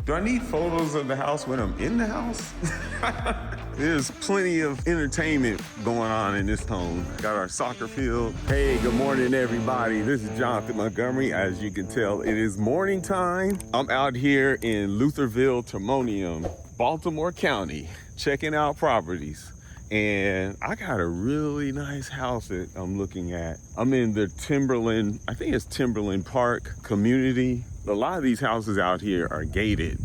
Do I need photos of the house when I'm in the house? There's plenty of entertainment going on in this home. Got our soccer field. Hey, good morning, everybody. This is Jonathan Montgomery. As you can tell, it is morning time. I'm out here in Lutherville Timonium, Baltimore County, checking out properties. And I got a really nice house that I'm looking at. I'm in the Timberland, I think it's Timberland Park community. A lot of these houses out here are gated.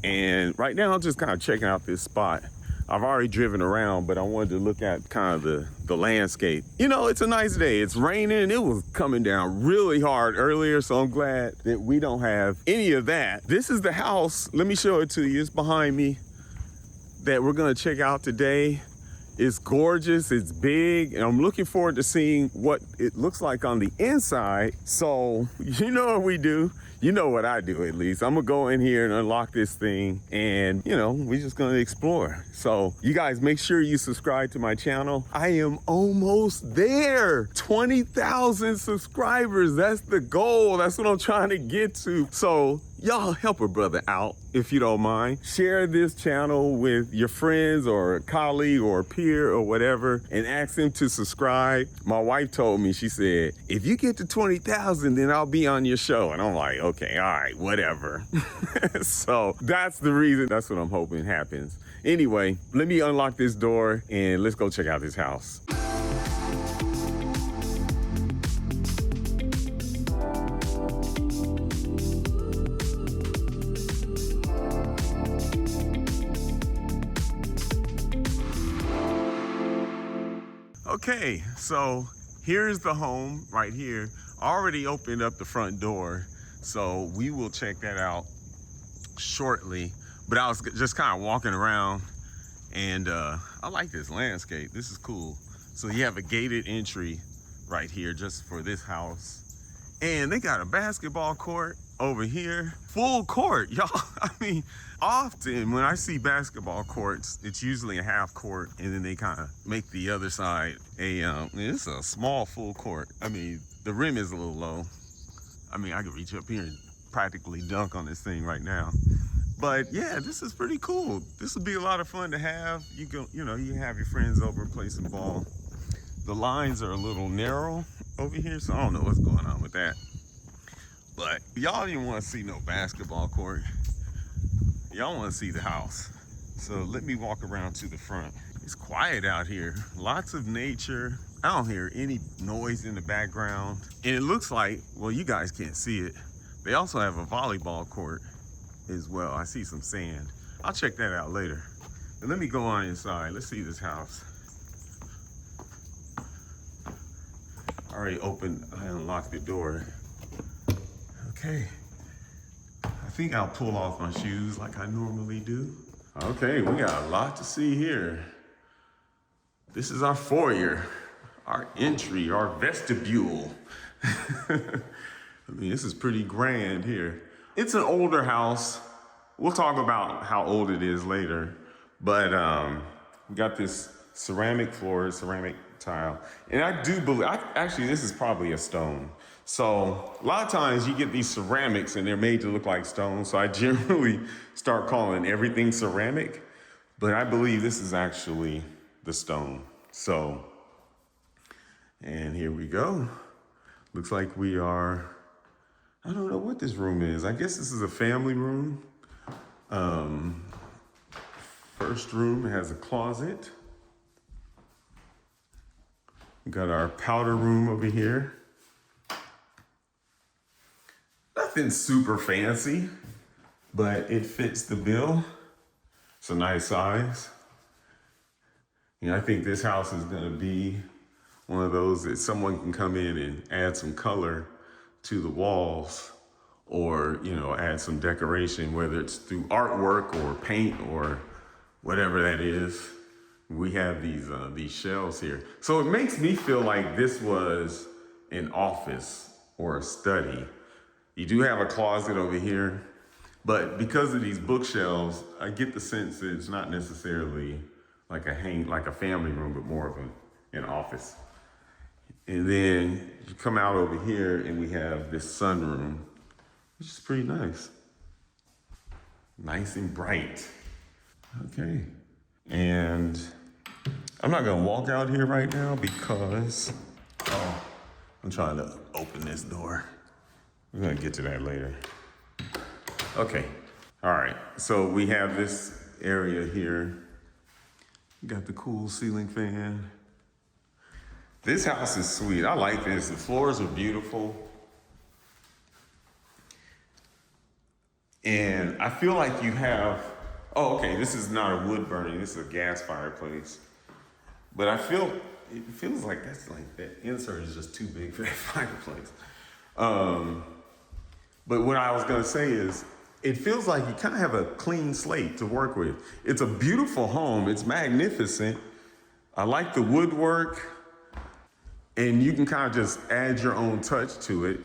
And right now I'm just kind of checking out this spot. I've already driven around, but I wanted to look at kind of the landscape. You know, it's a nice day. It's raining. It was coming down really hard earlier, so I'm glad that we don't have any of that. This is the house. Let me show it to you. It's behind me that we're gonna check out today. It's gorgeous, it's big, and I'm looking forward to seeing what it looks like on the inside. So, you know what we do? You know what I do, at least. I'm gonna go in here and unlock this thing, and you know, we're just gonna explore. So you guys make sure you subscribe to my channel. I am almost there. 20,000 subscribers, that's the goal. That's what I'm trying to get to. So y'all help a brother out, if you don't mind. Share this channel with your friends or a colleague or a peer or whatever, and ask them to subscribe. My wife told me, she said, if you get to 20,000, then I'll be on your show. And I'm like, okay, all right, whatever. So that's the reason, that's what I'm hoping happens. Anyway, let me unlock this door and let's go check out this house. Okay, so here's the home right here. I already opened up the front door, so we will check that out shortly. But I was just kind of walking around, and I like this landscape. This is cool. So you have a gated entry right here just for this house. And they got a basketball court over here, full court, y'all. I mean, often when I see basketball courts, it's usually a half court, and then they kind of make the other side it's a small full court. I mean, the rim is a little low. I mean, I could reach up here and practically dunk on this thing right now. But yeah, this is pretty cool. This would be a lot of fun to have. You can have your friends over, play some ball. The lines are a little narrow over here, so I don't know what's going on with that. But y'all didn't want to see no basketball court. Y'all want to see the house. So let me walk around to the front. It's quiet out here. Lots of nature. I don't hear any noise in the background. And it looks like, well, you guys can't see it. They also have a volleyball court as well. I see some sand. I'll check that out later. And let me go on inside. Let's see this house. I already I unlocked the door. Okay. I think I'll pull off my shoes like I normally do. Okay, we got a lot to see here. This is our foyer, our entry, our vestibule. I mean, this is pretty grand here. It's an older house. We'll talk about how old it is later. But we got this ceramic floor, ceramic tile. And I do believe, actually, this is probably a stone. So a lot of times you get these ceramics and they're made to look like stone. So I generally start calling everything ceramic, but I believe this is actually the stone. So, and here we go. Looks like we are, I don't know what this room is. I guess this is a family room. First room has a closet. We got our powder room over here. Nothing super fancy, but it fits the bill. It's a nice size. You know, I think this house is gonna be one of those that someone can come in and add some color to the walls, or, you know, add some decoration, whether it's through artwork or paint or whatever that is. We have these shelves here. So it makes me feel like this was an office or a study. You do have a closet over here, but because of these bookshelves, I get the sense that it's not necessarily like a family room, but more of an office. And then you come out over here and we have this sunroom, which is pretty nice. Nice and bright. Okay. And I'm not gonna walk out here right now because, I'm trying to open this door. We're gonna get to that later. Okay. All right. So we have this area here. Got the cool ceiling fan. This house is sweet. I like this. The floors are beautiful. And I feel like you have, oh, okay, this is not a wood burning, this is a gas fireplace. But it feels like that insert is just too big for that fireplace. But what I was gonna say is, it feels like you kind of have a clean slate to work with. It's a beautiful home, it's magnificent. I like the woodwork, and you can kind of just add your own touch to it.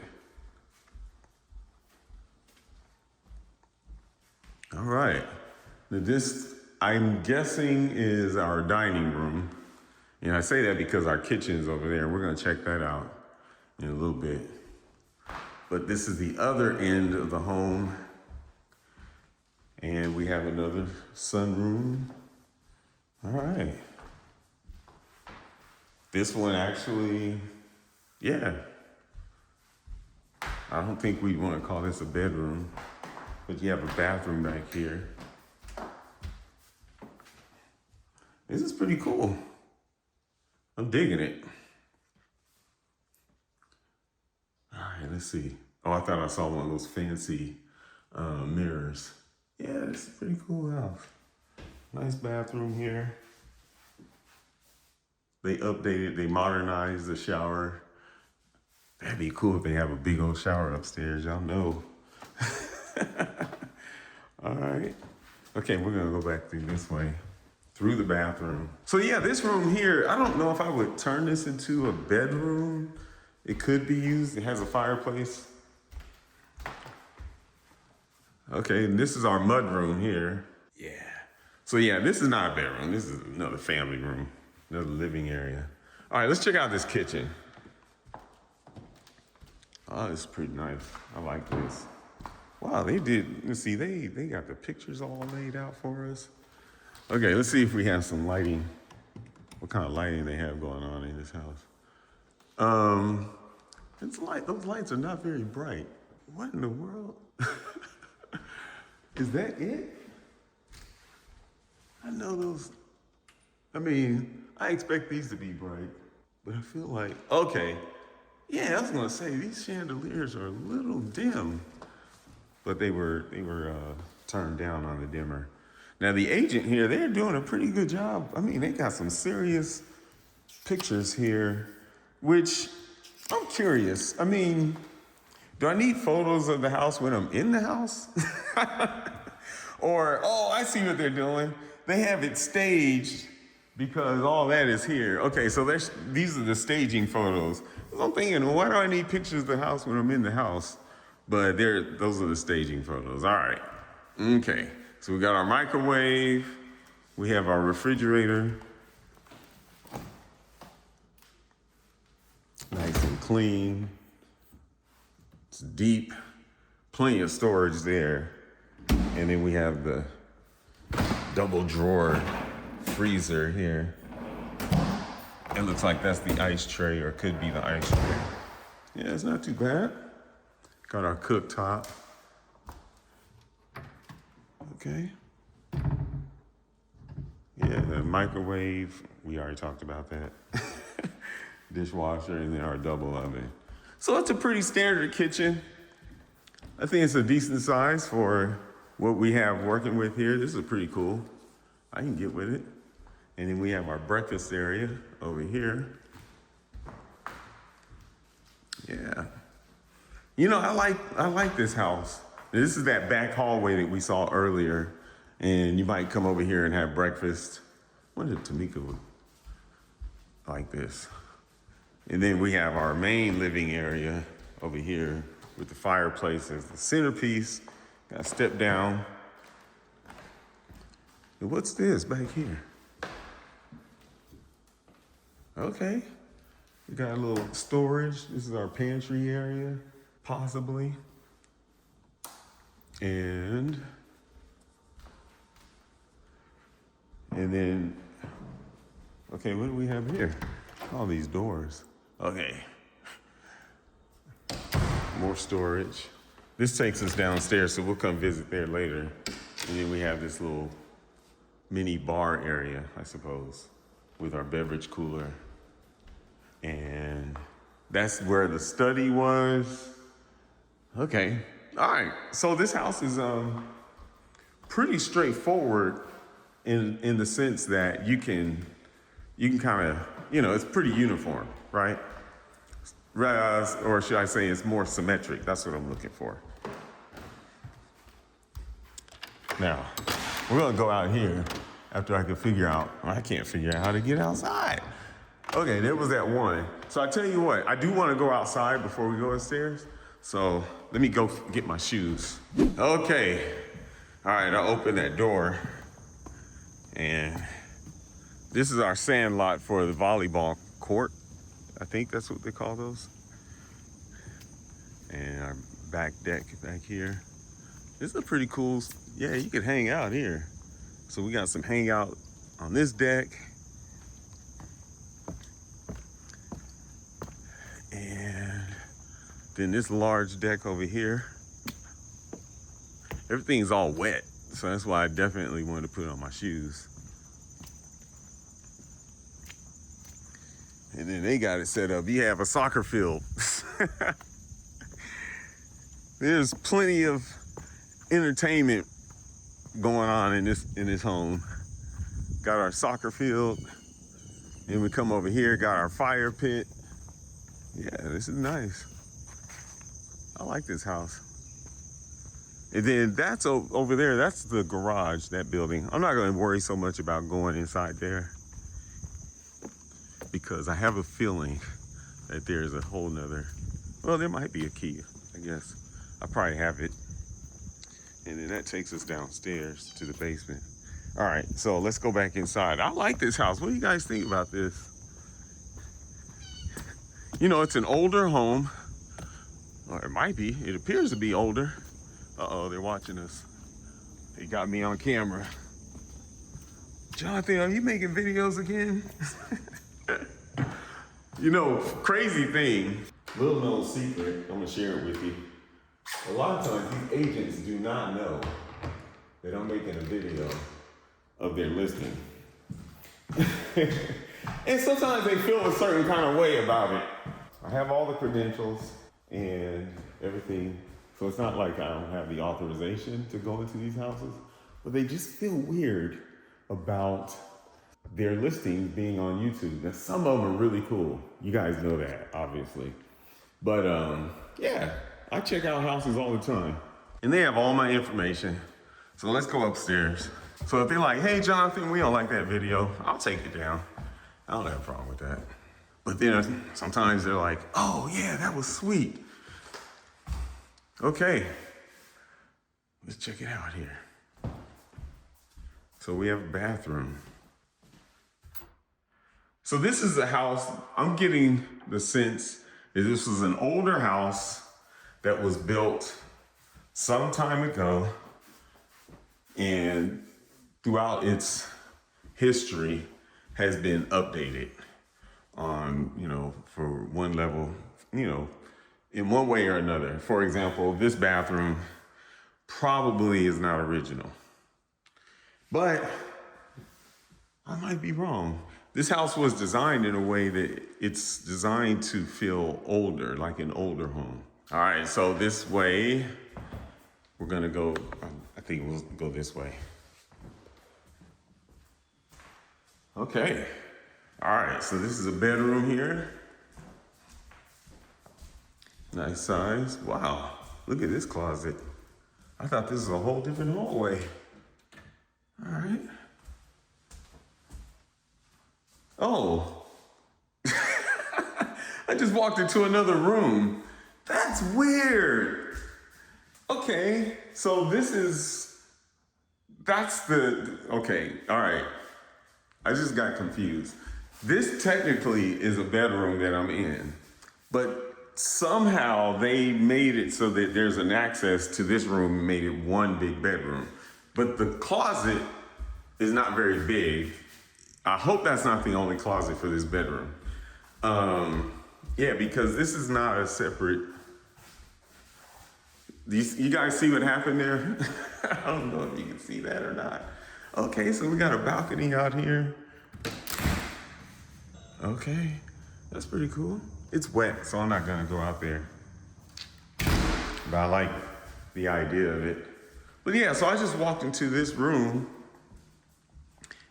All right, now this, I'm guessing, is our dining room. And I say that because our kitchen is over there. We're gonna check that out in a little bit. But this is the other end of the home. And we have another sunroom. All right. This one actually, yeah. I don't think we'd want to call this a bedroom, but you have a bathroom back here. This is pretty cool. I'm digging it. All right, let's see. Oh, I thought I saw one of those fancy mirrors. Yeah, this is a pretty cool house. Nice bathroom here. They updated, they modernized the shower. That'd be cool if they have a big old shower upstairs, y'all know. All right. Okay, we're gonna go back through this way, through the bathroom. So yeah, this room here, I don't know if I would turn this into a bedroom. It could be used, it has a fireplace. Okay, and this is our mud room here. Yeah. So yeah, this is not a bedroom. This is another family room, another living area. All right, let's check out this kitchen. Oh, this is pretty nice. I like this. Wow, they did, let's see, they got the pictures all laid out for us. Okay, let's see if we have some lighting, what kind of lighting they have going on in this house. It's light, those lights are not very bright. What in the world? Is that it? I know those, I mean, I expect these to be bright, but I feel like, okay. Yeah, I was gonna say, these chandeliers are a little dim, but they were turned down on the dimmer. Now the agent here, they're doing a pretty good job. I mean, they got some serious pictures here, which I'm curious. I mean, do I need photos of the house when I'm in the house? Or, oh, I see what they're doing. They have it staged because all that is here. Okay, so these are the staging photos. I'm thinking, why do I need pictures of the house when I'm in the house? But those are the staging photos. All right, okay. So we got our microwave. We have our refrigerator. Nice and clean. It's deep, plenty of storage there. And then we have the double drawer freezer here. It looks like that's the ice tray, or could be the ice tray. Yeah, it's not too bad. Got our cooktop. Okay. Yeah, the microwave, we already talked about that. Dishwasher, and then our double oven. So it's a pretty standard kitchen. I think it's a decent size for what we have working with here. This is pretty cool. I can get with it. And then we have our breakfast area over here. Yeah. You know, I like this house. This is that back hallway that we saw earlier. And you might come over here and have breakfast. I wonder if Tamika would like this. And then we have our main living area over here with the fireplace as the centerpiece. Got to step down. And what's this back here? Okay. We got a little storage. This is our pantry area, possibly. And And then, okay, what do we have here? All these doors. Okay. More storage. This takes us downstairs, so we'll come visit there later. And then we have this little mini bar area, I suppose, with our beverage cooler. And that's where the study was. Okay, all right. So this house is pretty straightforward in the sense that you can kind of, it's pretty uniform, right? Or should I say it's more symmetric? That's what I'm looking for. Now, we're gonna go out here after I can figure out, I can't figure out how to get outside. Okay, there was that one. So I tell you what, I do wanna go outside before we go upstairs. So let me go get my shoes. Okay, all right, I'll open that door. And this is our sand lot for the volleyball court. I think that's what they call those. And our back deck back here. This is a pretty cool, yeah, you could hang out here. So we got some hangout on this deck. And then this large deck over here. Everything's all wet, so that's why I definitely wanted to put on my shoes. And then they got it set up. You have a soccer field. There's plenty of entertainment going on in this home. Got our soccer field. And we come over here, got our fire pit. Yeah, this is nice. I like this house. And then that's over there, that's the garage, that building. I'm not gonna worry so much about going inside there because I have a feeling that there's a whole nother, well, there might be a key, I guess. I probably have it. And then that takes us downstairs to the basement. All right, so let's go back inside. I like this house. What do you guys think about this? It's an older home, or it might be. It appears to be older. Uh-oh, they're watching us. They got me on camera. Jonathan, are you making videos again? Crazy thing, little known secret, I'm gonna share it with you. A lot of times these agents do not know that I'm making a video of their listing. And sometimes they feel a certain kind of way about it. I have all the credentials and everything, so it's not like I don't have the authorization to go into these houses, but they just feel weird about their listings being on YouTube. Now, some of them are really cool. You guys know that, obviously. But yeah, I check out houses all the time. And they have all my information. So let's go upstairs. So if they're like, hey, Jonathan, we don't like that video, I'll take it down. I don't have a problem with that. But then sometimes they're like, oh yeah, that was sweet. Okay, let's check it out here. So we have a bathroom. So this is a house, I'm getting the sense that this was an older house that was built some time ago, and throughout its history has been updated on, for one level, in one way or another. For example, this bathroom probably is not original, but I might be wrong. This house was designed in a way that it's designed to feel older, like an older home. All right, so this way, we're gonna go, I think we'll go this way. Okay, all right, so this is a bedroom here. Nice size, wow, look at this closet. I thought this was a whole different hallway. All right. Oh, I just walked into another room. That's weird. Okay, so okay, all right. I just got confused. This technically is a bedroom that I'm in, but somehow they made it so that there's an access to this room and made it one big bedroom. But the closet is not very big. I hope that's not the only closet for this bedroom. Yeah, because this is not a separate. You guys see what happened there? I don't know if you can see that or not. Okay, so we got a balcony out here. Okay, that's pretty cool. It's wet, so I'm not gonna go out there. But I like the idea of it. But yeah, so I just walked into this room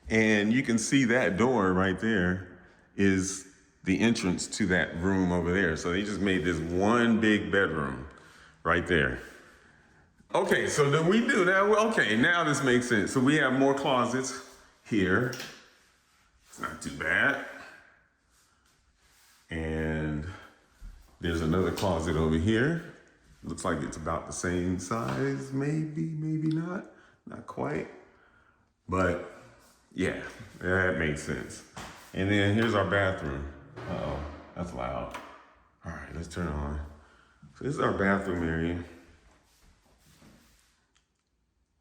and you can see that door right there is the entrance to that room over there. So they just made this one big bedroom right there. Okay, so then we do that. Okay, now this makes sense. So we have more closets here. It's not too bad. And there's another closet over here. Looks like it's about the same size, maybe not quite. But yeah, that makes sense. And then here's our bathroom. Uh-oh, that's loud. All right, let's turn it on. So this is our bathroom area.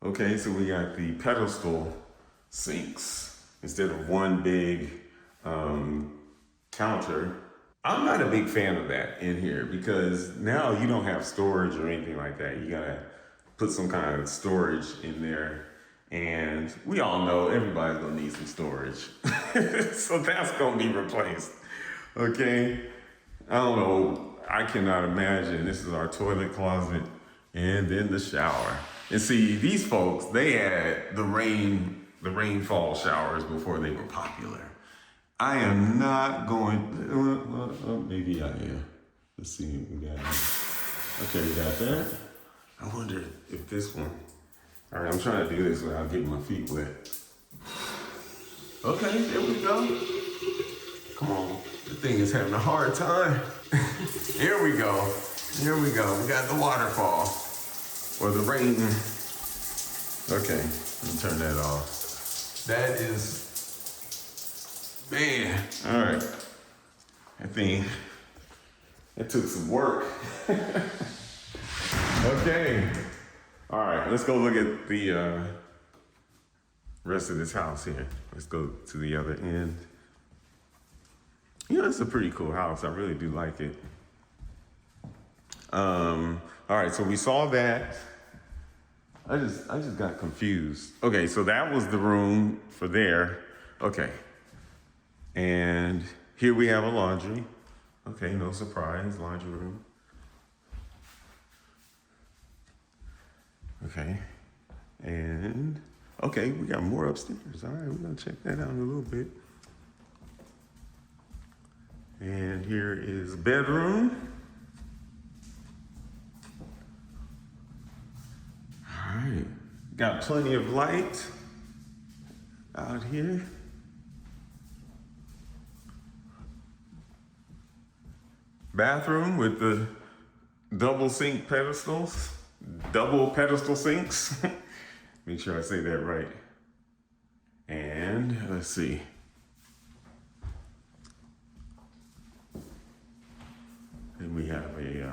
Okay, so we got the pedestal sinks instead of one big counter. I'm not a big fan of that in here because now you don't have storage or anything like that. You gotta put some kind of storage in there. And we all know everybody's gonna need some storage. So that's gonna be replaced, okay? I don't know, I cannot imagine. This is our toilet closet and then the shower. And see, these folks, they had the rainfall showers before they were popular. I am not going, well, maybe I am. Let's see what we got here. Okay, we got that. I wonder if this one, all right, I'm trying to do this without getting my feet wet. Okay, there we go. Come on, the thing is having a hard time. Here we go. Here we go. We got the waterfall or the rain. Okay, let me turn that off. That is, man, all right. I think that took some work. Okay. All right, let's go look at the rest of this house here. Let's go to the other end. You know, it's a pretty cool house. I really do like it. All right, so we saw that. I just got confused. Okay, so that was the room for there. Okay. And here we have a laundry. Okay, no surprise, laundry room. Okay, and okay, we got more upstairs. All right, we're gonna check that out in a little bit. And here is bedroom. All right, got plenty of light out here. Bathroom with the double sink pedestals. Double pedestal sinks. Make sure I say that right. And let's see. And we have a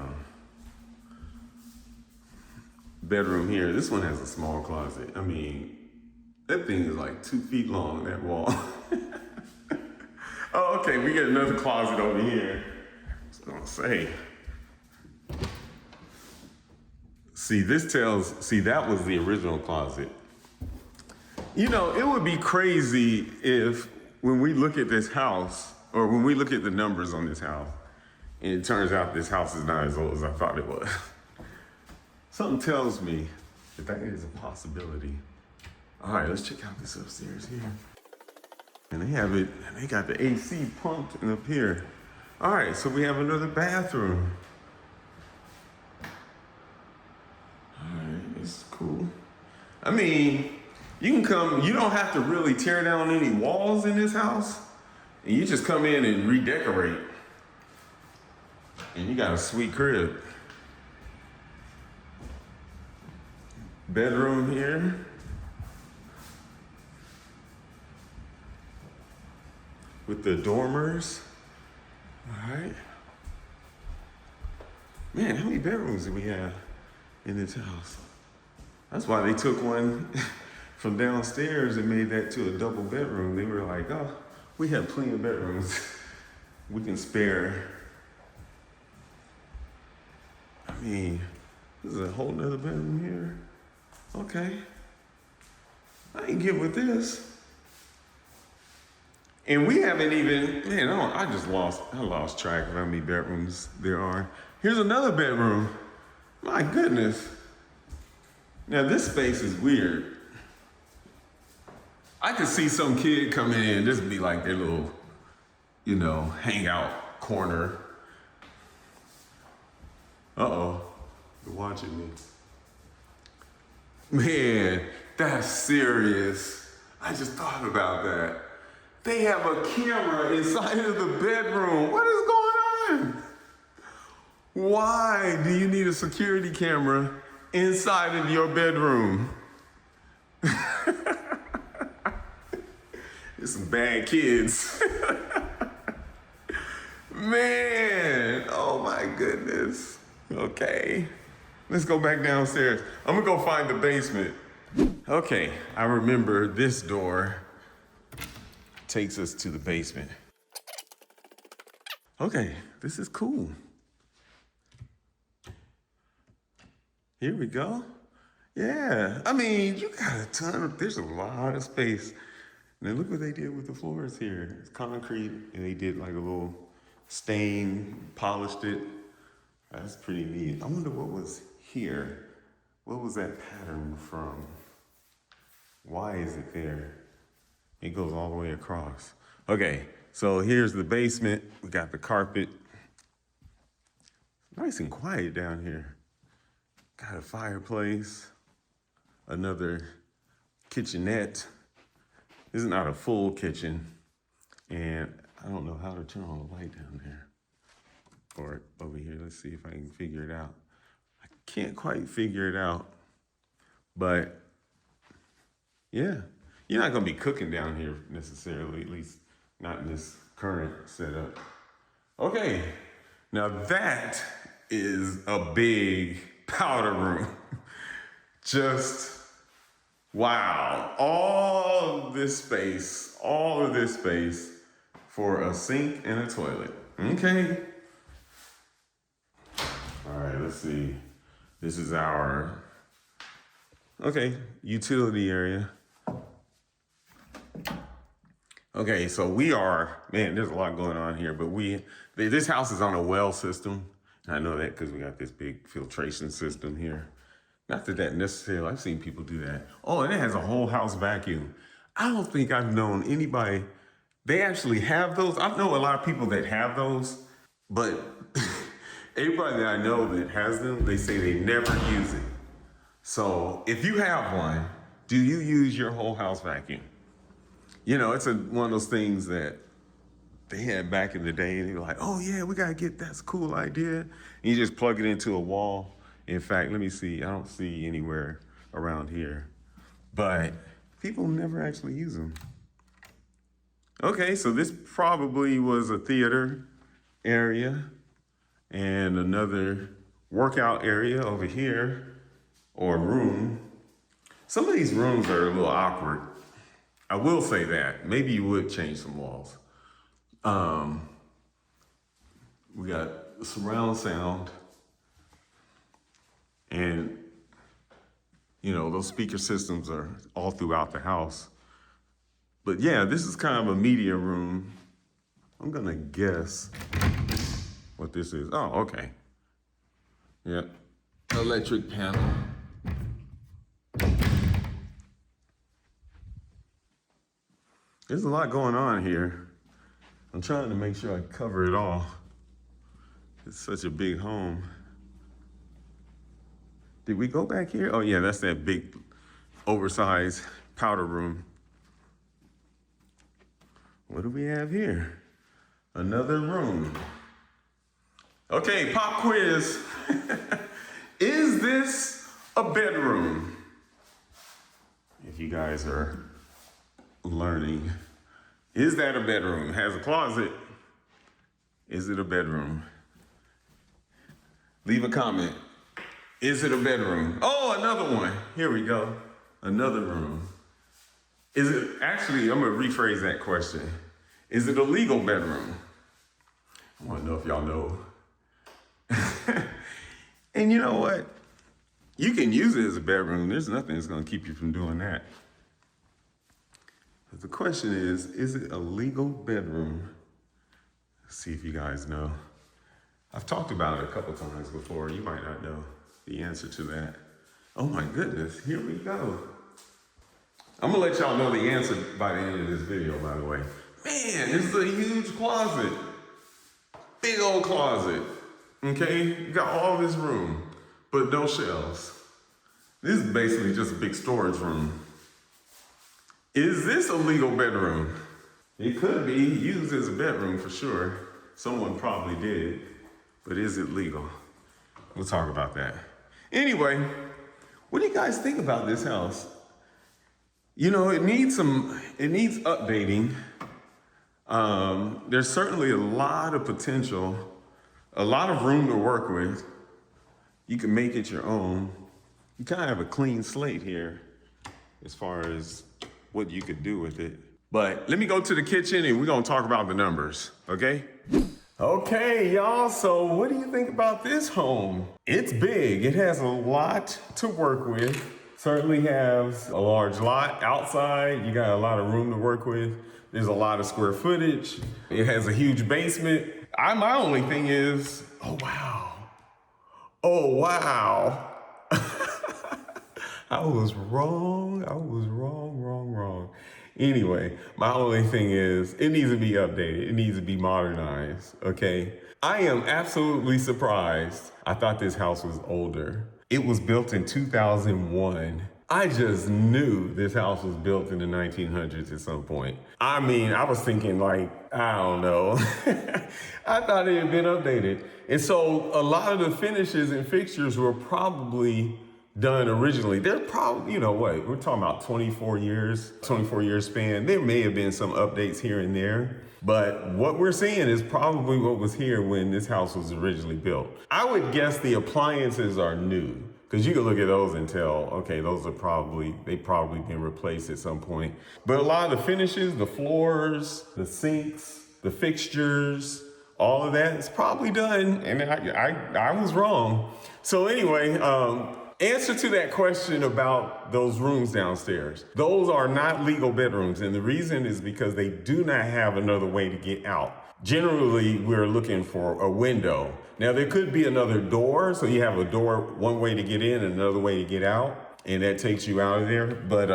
bedroom here. This one has a small closet. I mean, that thing is like 2 feet long, that wall. Oh, okay, we get another closet over here. I was gonna say. See, that was the original closet. You know, it would be crazy if when we look at this house, or when we look at the numbers on this house, and it turns out this house is not as old as I thought it was. Something tells me that is a possibility. All right, let's check out this upstairs here. And they got the AC pumped up here. All right, so we have another bathroom. It's cool. I mean, you can come, you don't have to really tear down any walls in this house. And you just come in and redecorate. And you got a sweet crib. Bedroom here. With the dormers. All right. Man, how many bedrooms do we have in this house? That's why they took one from downstairs and made that to a double bedroom. They were like, oh, we have plenty of bedrooms we can spare. I mean, this is a whole nother bedroom here. Okay. I ain't get with this. And we haven't even, man, I lost track of how many bedrooms there are. Here's another bedroom. My goodness. Now this space is weird. I could see some kid coming in, this would be like their little, hangout corner. Uh-oh, they're watching me. Man, that's serious. I just thought about that. They have a camera inside of the bedroom. What is going on? Why do you need a security camera inside of your bedroom? There's some bad kids. Man, oh my goodness. Okay, let's go back downstairs. I'm gonna go find the basement. Okay, I remember this door takes us to the basement. Okay, this is cool. Here we go. Yeah, I mean, you got there's a lot of space. Now look what they did with the floors here. It's concrete, and they did like a little stain, polished it. That's pretty neat. I wonder what was here. What was that pattern from? Why is it there? It goes all the way across. Okay, so here's the basement. We got the carpet. Nice and quiet down here. Got a fireplace, another kitchenette. This is not a full kitchen, and I don't know how to turn on the light down there. Or over here, let's see if I can figure it out. I can't quite figure it out, but yeah. You're not gonna be cooking down here necessarily, at least not in this current setup. Okay, now that is a big powder room. Just, wow, all of this space for a sink and a toilet. Okay. All right, let's see. This is our, utility area. Okay, so there's a lot going on here, but this house is on a well system. I know that because we got this big filtration system here. Not that necessarily, I've seen people do that. Oh, and it has a whole house vacuum. I don't think I've known anybody, they actually have those. I know a lot of people that have those, but everybody that I know that has them, they say they never use it. So if you have one, do you use your whole house vacuum? It's one of those things that they had back in the day, and they were like, oh yeah, we gotta get, that's a cool idea. And you just plug it into a wall. In fact, let me see, I don't see anywhere around here, but people never actually use them. Okay, so this probably was a theater area and another workout area over here, or room. Some of these rooms are a little awkward. I will say that. Maybe you would change some walls. We got surround sound, and those speaker systems are all throughout the house. But yeah, this is kind of a media room. I'm gonna guess what this is. Oh, okay. Yep, electric panel. There's a lot going on here. I'm trying to make sure I cover it all. It's such a big home. Did we go back here? Oh yeah, that's that big, oversized powder room. What do we have here? Another room. Okay, pop quiz. Is this a bedroom? If you guys are learning, is that a bedroom? It has a closet. Is it a bedroom? Leave a comment. Is it a bedroom? Oh, another one. Here we go. Another room. I'm gonna rephrase that question. Is it a legal bedroom? I wanna know if y'all know. And you know what? You can use it as a bedroom. There's nothing that's gonna keep you from doing that. But the question is it a legal bedroom? Let's see if you guys know. I've talked about it a couple times before. You might not know the answer to that. Oh my goodness, here we go. I'm gonna let y'all know the answer by the end of this video, by the way. Man, this is a huge closet. Big old closet, okay? You got all this room, but no shelves. This is basically just a big storage room. Is this a legal bedroom? It could be used as a bedroom for sure. Someone probably did, but is it legal? We'll talk about that. Anyway, what do you guys think about this house? You know, it needs updating. There's certainly a lot of potential, a lot of room to work with. You can make it your own. You kind of have a clean slate here as far as what you could do with it. But let me go to the kitchen and we're gonna talk about the numbers, okay? Okay, y'all, so what do you think about this home? It's big, it has a lot to work with. Certainly has a large lot outside. You got a lot of room to work with. There's a lot of square footage. It has a huge basement. My only thing is, oh wow. I was wrong. Anyway, my only thing is it needs to be updated. It needs to be modernized, okay? I am absolutely surprised. I thought this house was older. It was built in 2001. I just knew this house was built in the 1900s at some point. I mean, I was thinking like, I don't know. I thought it had been updated. And so a lot of the finishes and fixtures were probably done originally. They're probably, you know what, we're talking about 24 year span. There may have been some updates here and there, but what we're seeing is probably what was here when this house was originally built. I would guess the appliances are new, because you can look at those and tell, okay, they've probably been replaced at some point. But a lot of the finishes, the floors, the sinks, the fixtures, all of that is probably done, and I was wrong. So anyway, answer to that question about those rooms downstairs. Those are not legal bedrooms, and the reason is because they do not have another way to get out. Generally, we're looking for a window. Now, there could be another door, so you have a door, one way to get in and another way to get out, and that takes you out of there. But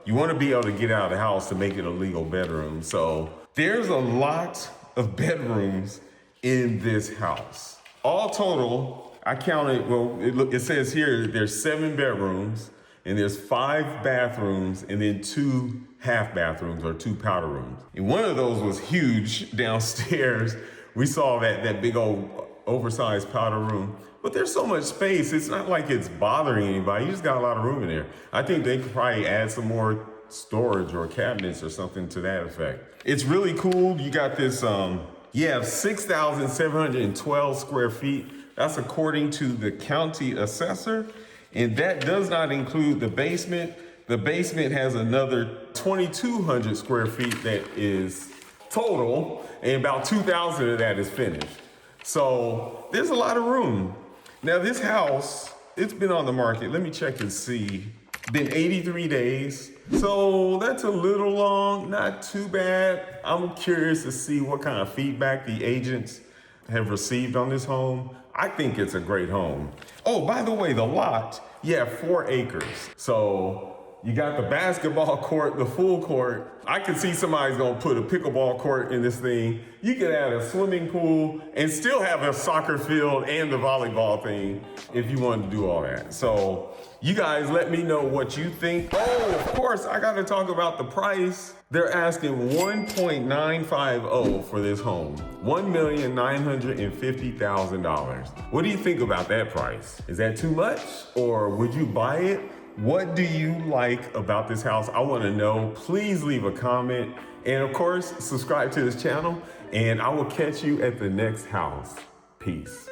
you want to be able to get out of the house to make it a legal bedroom. So there's a lot of bedrooms in this house. All total, I counted, well, it says here there's 7 bedrooms and there's 5 bathrooms and then 2 half bathrooms or 2 powder rooms. And one of those was huge downstairs. We saw that big old oversized powder room, but there's so much space. It's not like it's bothering anybody. You just got a lot of room in there. I think they could probably add some more storage or cabinets or something to that effect. It's really cool. You got this, you have 6,712 square feet. That's according to the county assessor, and that does not include the basement. The basement has another 2,200 square feet that is total, and about 2,000 of that is finished. So there's a lot of room. Now this house, it's been on the market. Let me check and see. Been 83 days. So that's a little long, not too bad. I'm curious to see what kind of feedback the agents have received on this home. I think it's a great home. Oh, by the way, the lot, you have 4 acres. So you got the basketball court, the full court. I can see somebody's gonna put a pickleball court in this thing. You could add a swimming pool and still have a soccer field and the volleyball thing if you wanted to do all that. So you guys let me know what you think. Oh, of course, I gotta talk about the price. They're asking $1.950 for this home. $1,950,000. What do you think about that price? Is that too much, or would you buy it? What do you like about this house? I wanna know. Please leave a comment. And of course, subscribe to this channel, and I will catch you at the next house. Peace.